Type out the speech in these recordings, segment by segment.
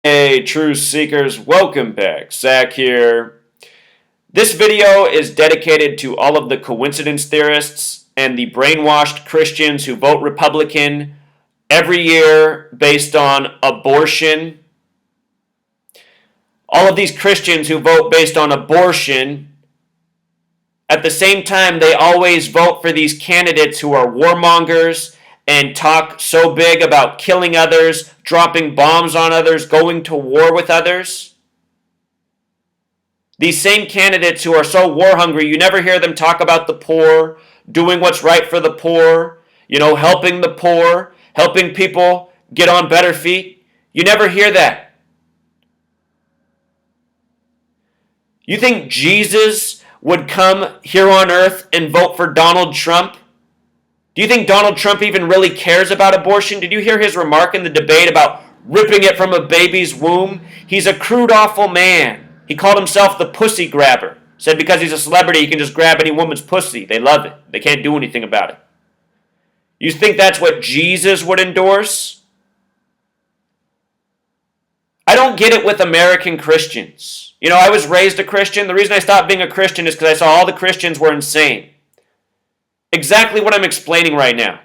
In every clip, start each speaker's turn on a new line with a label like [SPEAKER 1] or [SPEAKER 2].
[SPEAKER 1] Hey, truth seekers, welcome back. Zach here. This video is dedicated to all of the coincidence theorists and the brainwashed Christians who vote Republican every year based on abortion. All of these Christians who vote based on abortion, at the same time, they always vote for these candidates who are warmongers and talk so big about killing others, dropping bombs on others, going to war with others. These same candidates who are so war hungry, you never hear them talk about the poor, doing what's right for the poor, helping the poor, helping people get on better feet. You never hear that. You think Jesus would come here on earth and vote for Donald Trump? Do you think Donald Trump even really cares about abortion? Did you hear his remark in the debate about ripping it from a baby's womb? He's a crude, awful man. He called himself the pussy grabber. Said because he's a celebrity, he can just grab any woman's pussy. They love it. They can't do anything about it. You think that's what Jesus would endorse? I don't get it with American Christians. I was raised a Christian. The reason I stopped being a Christian is because I saw all the Christians were insane. Exactly what I'm explaining right now.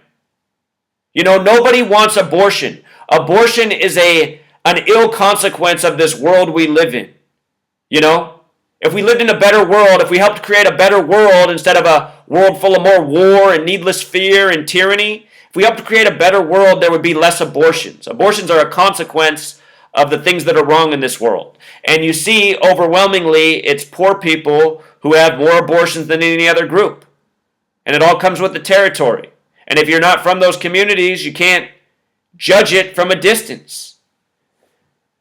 [SPEAKER 1] Nobody wants abortion. Abortion is an ill consequence of this world we live in. If we lived in a better world, if we helped create a better world instead of a world full of more war and needless fear and tyranny, if we helped create a better world, there would be less abortions. Abortions are a consequence of the things that are wrong in this world. And you see, overwhelmingly, it's poor people who have more abortions than any other group. And it all comes with the territory. And if you're not from those communities, you can't judge it from a distance.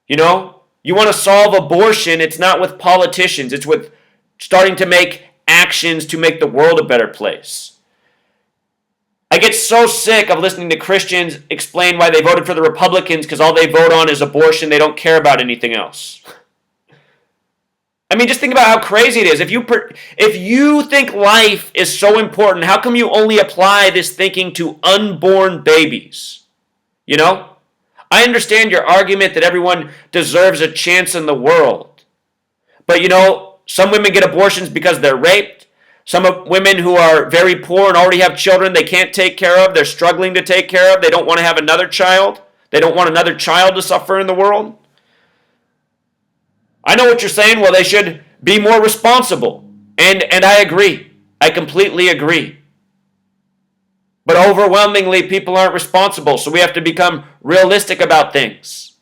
[SPEAKER 1] You want to solve abortion, it's not with politicians. It's with starting to make actions to make the world a better place. I get so sick of listening to Christians explain why they voted for the Republicans because all they vote on is abortion. They don't care about anything else. Just think about how crazy it is. If you think life is so important, how come you only apply this thinking to unborn babies? I understand your argument that everyone deserves a chance in the world. But some women get abortions because they're raped. Some women who are very poor and already have children they can't take care of, they're struggling to take care of, they don't want to have another child. They don't want another child to suffer in the world. I know what you're saying. Well, they should be more responsible. And I agree. I completely agree. But overwhelmingly, people aren't responsible, so we have to become realistic about things.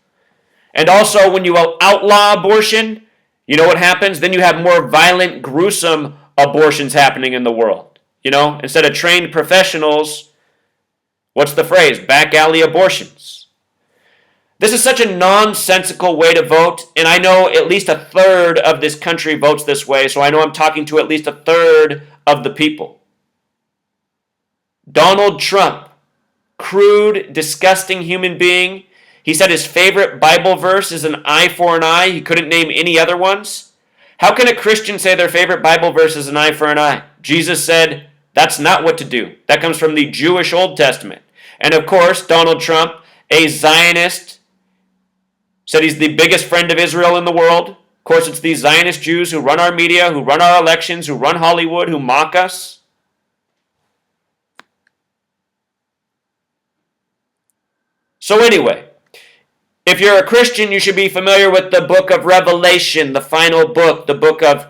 [SPEAKER 1] And also, when you outlaw abortion, you know what happens? Then you have more violent, gruesome abortions happening in the world. Instead of trained professionals, what's the phrase? Back alley abortions. This is such a nonsensical way to vote, and I know at least a third of this country votes this way, so I know I'm talking to at least a third of the people. Donald Trump, crude, disgusting human being. He said his favorite Bible verse is an eye for an eye. He couldn't name any other ones. How can a Christian say their favorite Bible verse is an eye for an eye? Jesus said that's not what to do. That comes from the Jewish Old Testament. And of course, Donald Trump, a Zionist, said he's the biggest friend of Israel in the world. Of course, it's these Zionist Jews who run our media, who run our elections, who run Hollywood, who mock us. So anyway, if you're a Christian, you should be familiar with the book of Revelation, the final book, the book of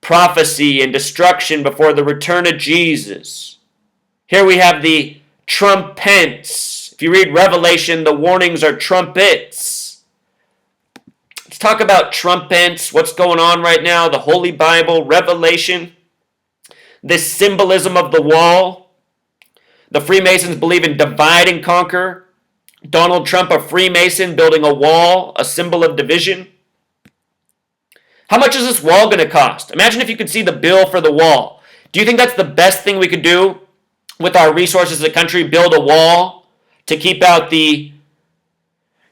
[SPEAKER 1] prophecy and destruction before the return of Jesus. Here we have the Trump-Pence. If you read Revelation, the warnings are trumpets. Let's talk about Trump-Pence, what's going on right now, the Holy Bible, Revelation, this symbolism of the wall. The Freemasons believe in divide and conquer. Donald Trump, a Freemason, building a wall, a symbol of division. How much is this wall going to cost? Imagine if you could see the bill for the wall. Do you think that's the best thing we could do with our resources as a country, build a wall to keep out the...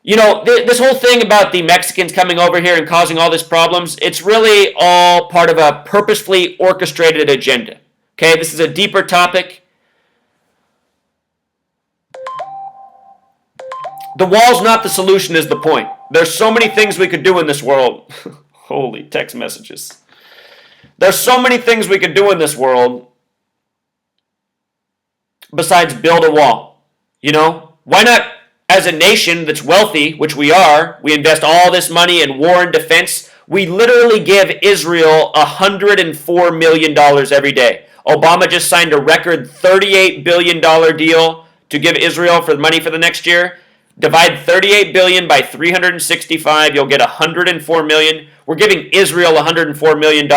[SPEAKER 1] this whole thing about the Mexicans coming over here and causing all these problems, it's really all part of a purposefully orchestrated agenda. Okay, this is a deeper topic. The wall's not the solution is the point. There's so many things we could do in this world. Holy text messages. There's so many things we could do in this world besides build a wall. You know, why not, as a nation that's wealthy, which we are, we invest all this money in war and defense. We literally give Israel $104 million every day. Obama just signed a record $38 billion deal to give Israel for money for the next year. Divide $38 billion by 365, you'll get $104 million. We're giving Israel $104 million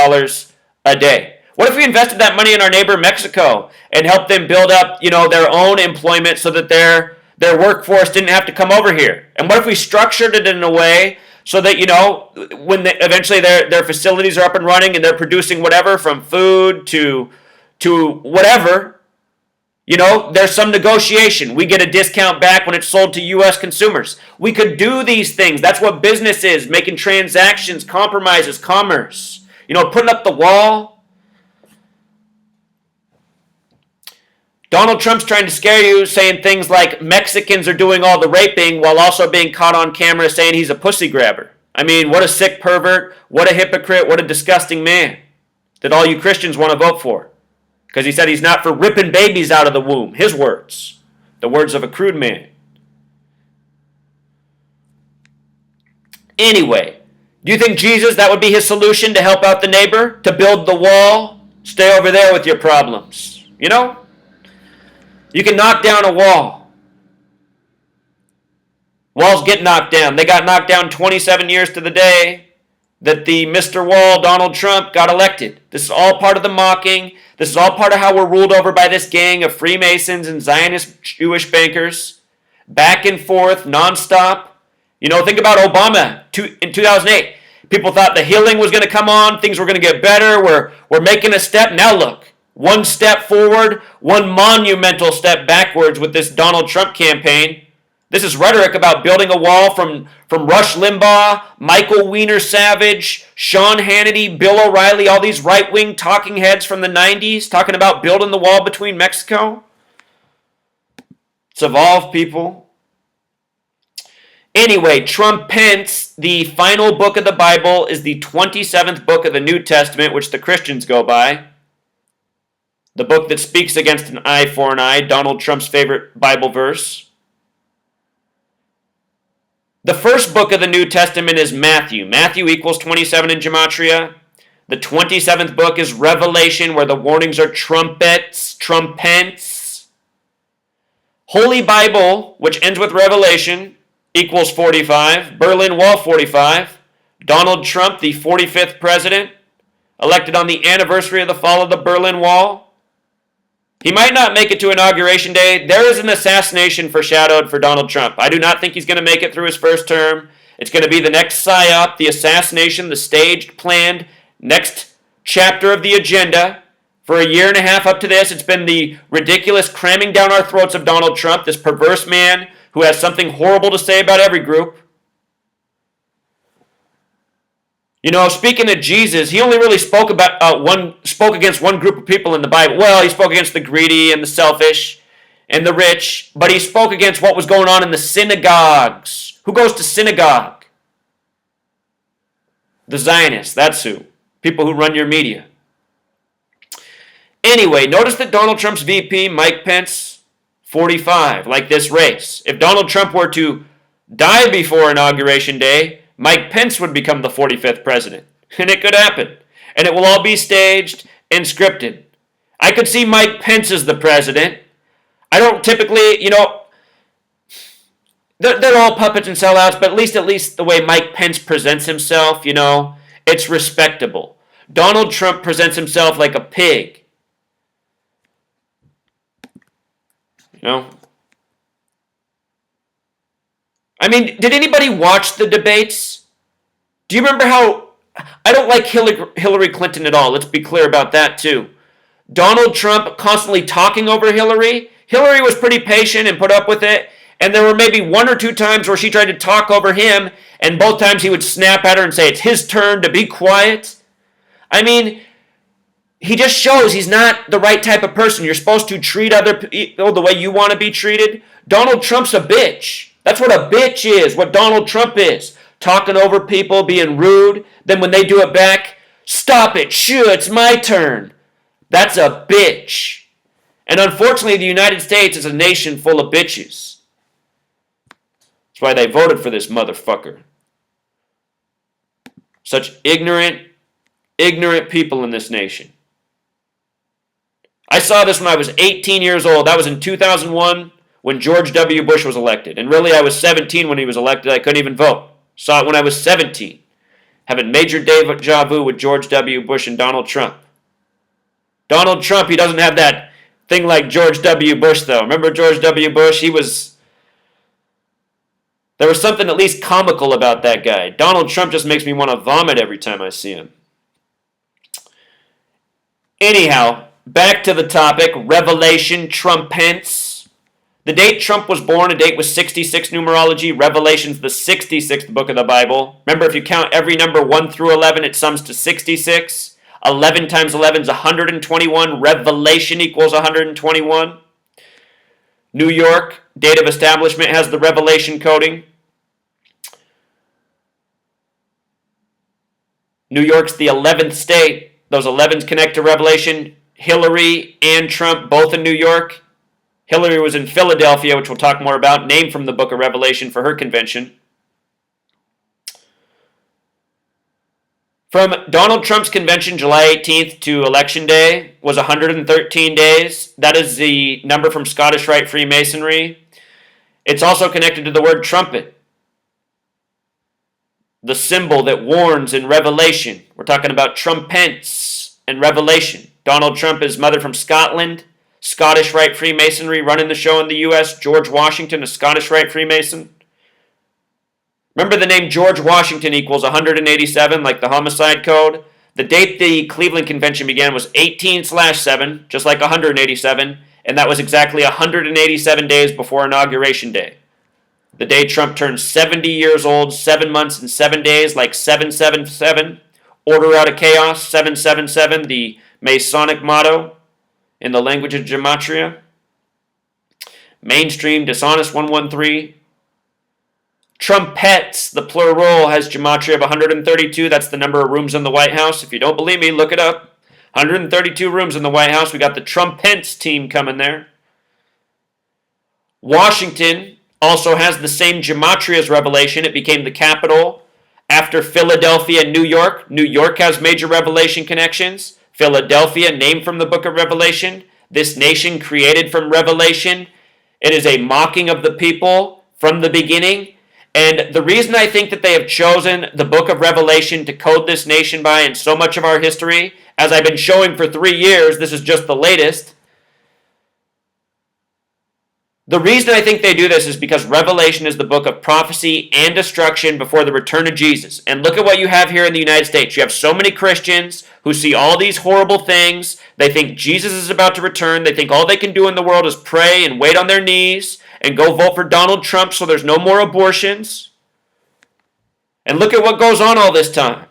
[SPEAKER 1] a day. What if we invested that money in our neighbor Mexico and helped them build up, their own employment so that their workforce didn't have to come over here? And what if we structured it in a way so that, when eventually their facilities are up and running and they're producing whatever from food to whatever, there's some negotiation. We get a discount back when it's sold to U.S. consumers. We could do these things. That's what business is, making transactions, compromises, commerce. Putting up the wall. Donald Trump's trying to scare you, saying things like Mexicans are doing all the raping while also being caught on camera saying he's a pussy grabber. I mean, what a sick pervert, what a hypocrite, what a disgusting man that all you Christians want to vote for. Because he said he's not for ripping babies out of the womb. His words. The words of a crude man. Anyway, do you think Jesus, that would be his solution to help out the neighbor? To build the wall? Stay over there with your problems. You can knock down a wall. Walls get knocked down. They got knocked down 27 years to the day that the Mr. Wall, Donald Trump, got elected. This is all part of the mocking. This is all part of how we're ruled over by this gang of Freemasons and Zionist Jewish bankers. Back and forth, nonstop. Think about Obama in 2008. People thought the healing was going to come on. Things were going to get better. We're making a step. Now look. One step forward, one monumental step backwards with this Donald Trump campaign. This is rhetoric about building a wall from Rush Limbaugh, Michael Weiner Savage, Sean Hannity, Bill O'Reilly, all these right-wing talking heads from the 90s talking about building the wall between Mexico. It's evolved, people. Anyway, Trump-Pence, the final book of the Bible, is the 27th book of the New Testament, which the Christians go by. The book that speaks against an eye for an eye, Donald Trump's favorite Bible verse. The first book of the New Testament is Matthew. Matthew equals 27 in Gematria. The 27th book is Revelation, where the warnings are trumpets, Trump-Pence. Holy Bible, which ends with Revelation, equals 45. Berlin Wall, 45. Donald Trump, the 45th president, elected on the anniversary of the fall of the Berlin Wall. He might not make it to Inauguration Day. There is an assassination foreshadowed for Donald Trump. I do not think he's going to make it through his first term. It's going to be the next psyop, the assassination, the staged, planned, next chapter of the agenda. For a year and a half up to this, it's been the ridiculous cramming down our throats of Donald Trump, this perverse man who has something horrible to say about every group. Speaking of Jesus, he only really spoke against one group of people in the Bible. Well, he spoke against the greedy and the selfish and the rich, but he spoke against what was going on in the synagogues. Who goes to synagogue? The Zionists, that's who. People who run your media. Anyway, notice that Donald Trump's VP, Mike Pence, 45, like this race. If Donald Trump were to die before Inauguration Day, Mike Pence would become the 45th president. And it could happen. And it will all be staged and scripted. I could see Mike Pence as the president. I don't typically, they're all puppets and sellouts, but at least the way Mike Pence presents himself, it's respectable. Donald Trump presents himself like a pig. I mean, did anybody watch the debates? Do you remember how... I don't like Hillary Clinton at all. Let's be clear about that, too. Donald Trump constantly talking over Hillary. Hillary was pretty patient and put up with it. And there were maybe one or two times where she tried to talk over him, and both times he would snap at her and say, it's his turn to be quiet. I mean, he just shows he's not the right type of person. You're supposed to treat other people the way you want to be treated. Donald Trump's a bitch. That's what a bitch is, what Donald Trump is. talking over people, being rude. Then when they do it back, stop it, shoo, it's my turn. That's a bitch. And unfortunately, the United States is a nation full of bitches. That's why they voted for this motherfucker. Such ignorant people in this nation. I saw this when I was 18 years old. That was in 2001 when George W. Bush was elected. And really, I was 17 when he was elected. I couldn't even vote. Saw it when I was 17. Having major deja vu with George W. Bush and Donald Trump. Donald Trump, he doesn't have that thing like George W. Bush, though. Remember George W. Bush? There was something at least comical about that guy. Donald Trump just makes me want to vomit every time I see him. Anyhow, back to the topic, Revelation, Trump-Pence. The date Trump was born, a date with 66 numerology. Revelation's the 66th book of the Bible. Remember, if you count every number 1 through 11, it sums to 66. 11 times 11 is 121. Revelation equals 121. New York, date of establishment, has the Revelation coding. New York's the 11th state. Those 11s connect to Revelation. Hillary and Trump, both in New York. Hillary was in Philadelphia, which we'll talk more about, named from the book of Revelation for her convention. From Donald Trump's convention, July 18th to Election Day, was 113 days. That is the number from Scottish Rite Freemasonry. It's also connected to the word trumpet, the symbol that warns in Revelation. We're talking about Trump-Pence and Revelation. Donald Trump is mother from Scotland. Scottish Rite Freemasonry running the show in the U.S. George Washington, a Scottish Rite Freemason. Remember the name George Washington equals 187, like the homicide code? The date the Cleveland Convention began was 18/7, just like 187, and that was exactly 187 days before Inauguration Day. The day Trump turned 70 years old, 7 months and 7 days, like 777. Order out of chaos, 777, the Masonic motto in the language of gematria. Mainstream, dishonest, 113. Trumpets, the plural, has gematria of 132. That's the number of rooms in the White House. If you don't believe me, look it up. 132 rooms in the White House. We got the Trump-Pence team coming there. Washington also has the same gematria as Revelation. It became the capital after Philadelphia and New York. New York has major Revelation connections. Philadelphia, named from the book of Revelation. This nation created from Revelation. It is a mocking of the people from the beginning. And the reason I think that they have chosen the book of Revelation to code this nation by in so much of our history, as I've been showing for 3 years, this is just the latest. The reason I think they do this is because Revelation is the book of prophecy and destruction before the return of Jesus. And look at what you have here in the United States. You have so many Christians who see all these horrible things. They think Jesus is about to return. They think all they can do in the world is pray and wait on their knees and go vote for Donald Trump so there's no more abortions. And look at what goes on all this time.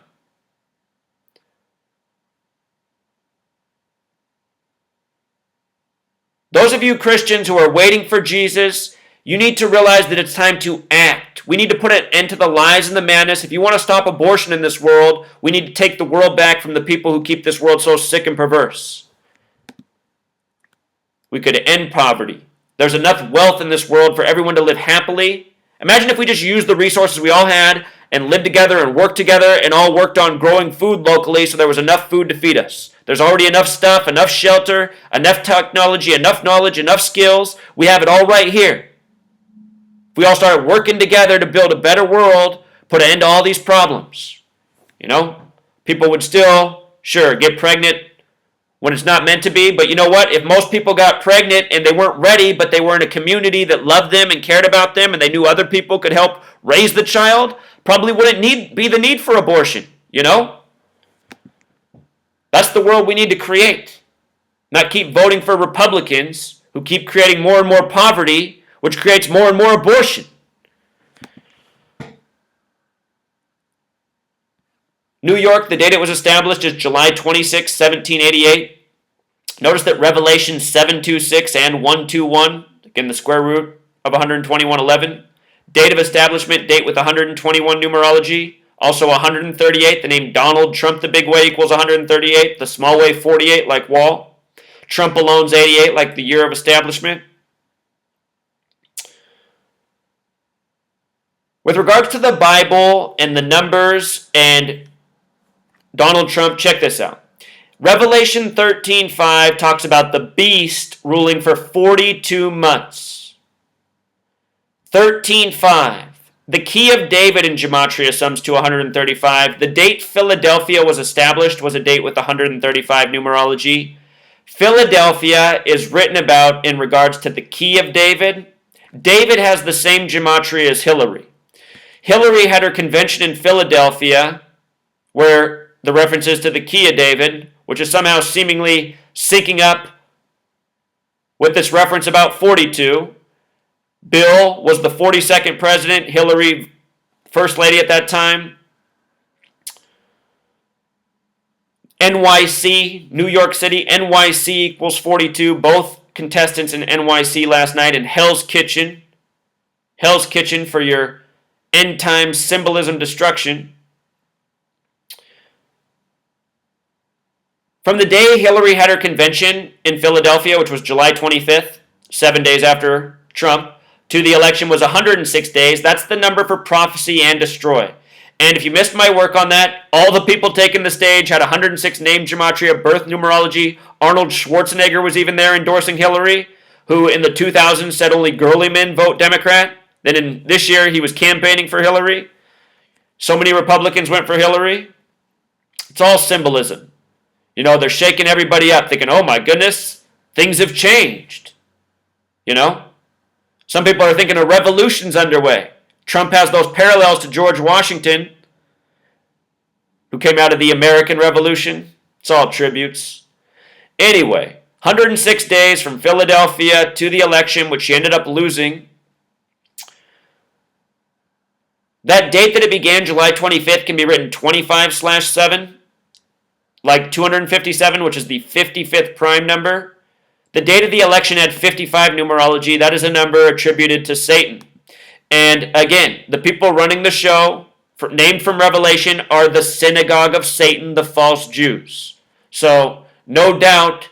[SPEAKER 1] Those of you Christians who are waiting for Jesus, you need to realize that it's time to act. We need to put an end to the lies and the madness. If you want to stop abortion in this world, we need to take the world back from the people who keep this world so sick and perverse. We could end poverty. There's enough wealth in this world for everyone to live happily. Imagine if we just used the resources we all had and lived together and worked together and all worked on growing food locally so there was enough food to feed us. There's already enough stuff, enough shelter, enough technology, enough knowledge, enough skills. We have it all right here. If we all started working together to build a better world, put an end to all these problems. You know, people would still, sure, get pregnant when it's not meant to be, but you know what? If most people got pregnant and they weren't ready, but they were in a community that loved them and cared about them and they knew other people could help raise the child, probably wouldn't be the need for abortion, you know? That's the world we need to create. Not keep voting for Republicans who keep creating more and more poverty, which creates more and more abortion. New York, the date it was established is July 26, 1788. Notice that Revelation 7:26 and 1:21, again the square root of 121:11, Date of establishment, date with 121 numerology. Also 138, the name Donald Trump, the big way, equals 138. The small way, 48, like Wall. Trump alone's 88, like the year of establishment. With regards to the Bible and the numbers and Donald Trump, check this out. Revelation 13:5 talks about the beast ruling for 42 months. 13:5. The key of David in Gematria sums to 135. The date Philadelphia was established was a date with 135 numerology. Philadelphia is written about in regards to the key of David. David has the same Gematria as Hillary. Hillary had her convention in Philadelphia, where the references to the key of David, which is somehow seemingly syncing up with this reference about 42. Bill was the 42nd president, Hillary, first lady at that time. NYC, New York City, NYC equals 42. Both contestants in NYC last night in Hell's Kitchen. Hell's Kitchen for your end time symbolism destruction. From the day Hillary had her convention in Philadelphia, which was July 25th, 7 days after Trump, to the election was 106 days. That's the number for prophecy and destroy. And if you missed my work on that, all the people taking the stage had 106 name gematria, birth numerology. Arnold Schwarzenegger was even there endorsing Hillary, who in the 2000s said only girly men vote Democrat. Then in this year, he was campaigning for Hillary. So many Republicans went for Hillary. It's all symbolism. You know, they're shaking everybody up, thinking, oh my goodness, things have changed. You know? Some people are thinking a revolution's underway. Trump has those parallels to George Washington, who came out of the American Revolution. It's all tributes. Anyway, 106 days from Philadelphia to the election, which she ended up losing. That date that it began, July 25th, can be written 25/7, like 257, which is the 55th prime number. The date of the election had 55 numerology. That is a number attributed to Satan. And again, the people running the show, named from Revelation, are the synagogue of Satan, the false Jews. So, no doubt,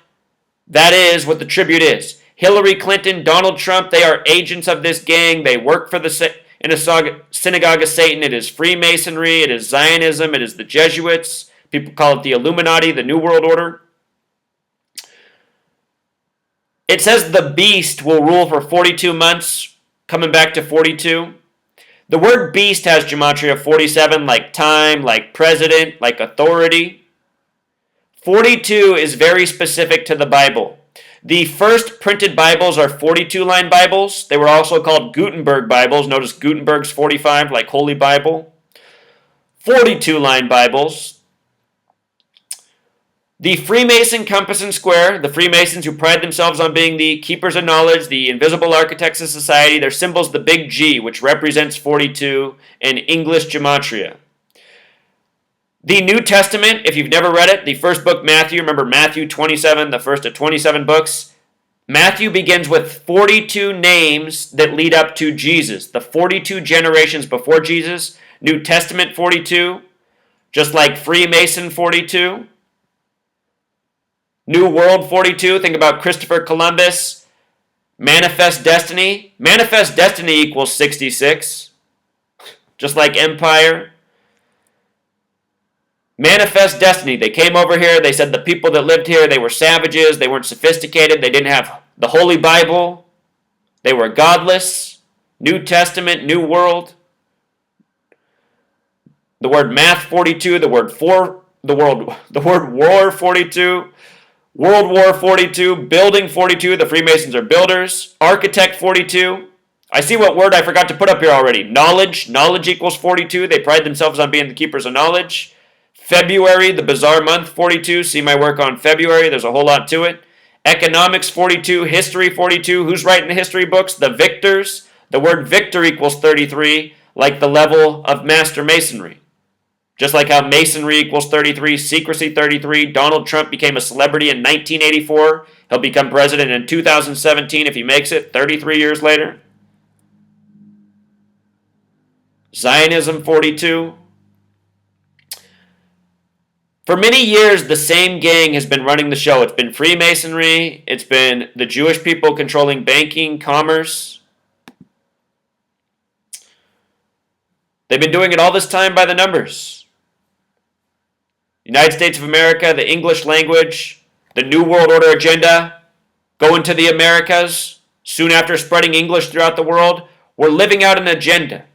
[SPEAKER 1] that is what the tribute is. Hillary Clinton, Donald Trump, they are agents of this gang. They work for in a synagogue of Satan. It is Freemasonry, it is Zionism, it is the Jesuits. People call it the Illuminati, the New World Order. It says the beast will rule for 42 months, coming back to 42. The word beast has gematria 47, like time, like president, like authority. 42 is very specific to the Bible. The first printed Bibles are 42-line Bibles. They were also called Gutenberg Bibles. Notice Gutenberg's 45, like Holy Bible. 42-line Bibles. The Freemason compass and square, the Freemasons who pride themselves on being the keepers of knowledge, the invisible architects of society, their symbol's the big G, which represents 42 in English gematria. The New Testament, if you've never read it, the first book, Matthew, remember Matthew 27, the first of 27 books. Matthew begins with 42 names that lead up to Jesus, the 42 generations before Jesus. New Testament 42, just like Freemason 42. New World 42, think about Christopher Columbus. Manifest Destiny. Manifest Destiny equals 66, just like Empire. Manifest Destiny. They came over here. They said the people that lived here, they were savages. They weren't sophisticated. They didn't have the Holy Bible. They were godless. New Testament, New World. The word math 42. The word war 42. World War 42. Building 42. The Freemasons are builders. Architect 42. I see what word I forgot to put up here already. Knowledge. Knowledge equals 42. They pride themselves on being the keepers of knowledge. February, the bizarre month, 42. See my work on February. There's a whole lot to it. Economics, 42. History, 42. Who's writing the history books? The victors. The word victor equals 33, like the level of master masonry. Just like how masonry equals 33, secrecy 33. Donald Trump became a celebrity in 1984. He'll become president in 2017 if he makes it, 33 years later. Zionism 42. For many years, the same gang has been running the show. It's been Freemasonry. It's been the Jewish people controlling banking, commerce. They've been doing it all this time by the numbers. United States of America, the English language, the New World Order agenda, going to the Americas, soon after spreading English throughout the world. We're living out an agenda.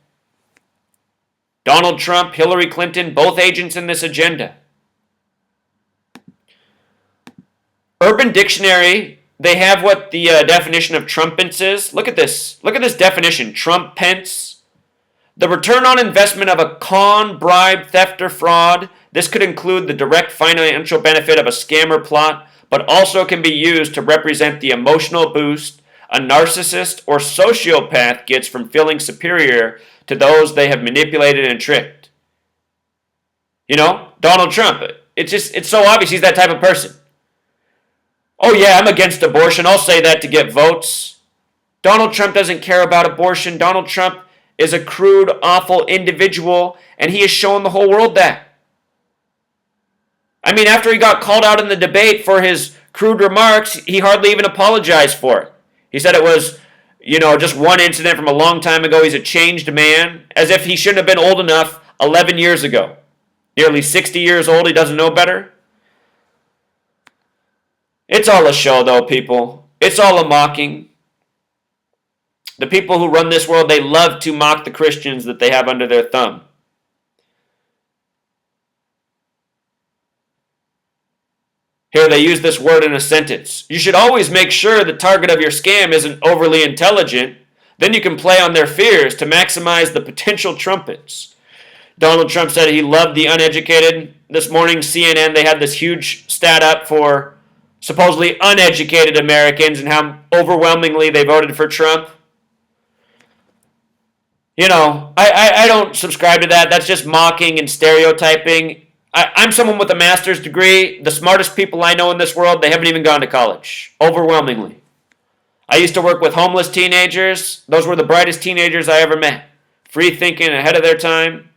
[SPEAKER 1] Donald Trump, Hillary Clinton, both agents in this agenda. Urban Dictionary, they have what the definition of Trumpets is. Look at this. Look at this definition. Trump-Pence. The return on investment of a con, bribe, theft, or fraud. This could include the direct financial benefit of a scam or plot, but also can be used to represent the emotional boost a narcissist or sociopath gets from feeling superior to those they have manipulated and tricked. You know, Donald Trump, it's so obvious he's that type of person. Oh yeah, I'm against abortion. I'll say that to get votes. Donald Trump doesn't care about abortion. Donald Trump is a crude, awful individual, and he has shown the whole world that. I mean, after he got called out in the debate for his crude remarks, he hardly even apologized for it. He said it was, just one incident from a long time ago. He's a changed man, as if he shouldn't have been old enough 11 years ago. Nearly 60 years old, he doesn't know better. It's all a show, though, people. It's all a mocking. The people who run this world, they love to mock the Christians that they have under their thumb. Here they use this word in a sentence. You should always make sure the target of your scam isn't overly intelligent. Then you can play on their fears to maximize the potential trumpets. Donald Trump said he loved the uneducated. This morning, CNN, they had this huge stat up for supposedly uneducated Americans and how overwhelmingly they voted for Trump. I don't subscribe to that. That's just mocking and stereotyping. I'm someone with a master's degree. The smartest people I know in this world, they haven't even gone to college. Overwhelmingly. I used to work with homeless teenagers. Those were the brightest teenagers I ever met. Free thinking, ahead of their time.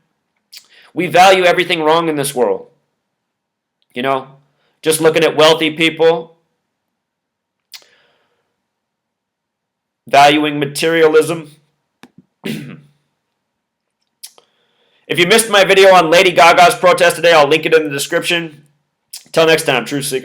[SPEAKER 1] We value everything wrong in this world. Just looking at wealthy people, valuing materialism. If you missed my video on Lady Gaga's protest today, I'll link it in the description. Until next time, Truth Seeker.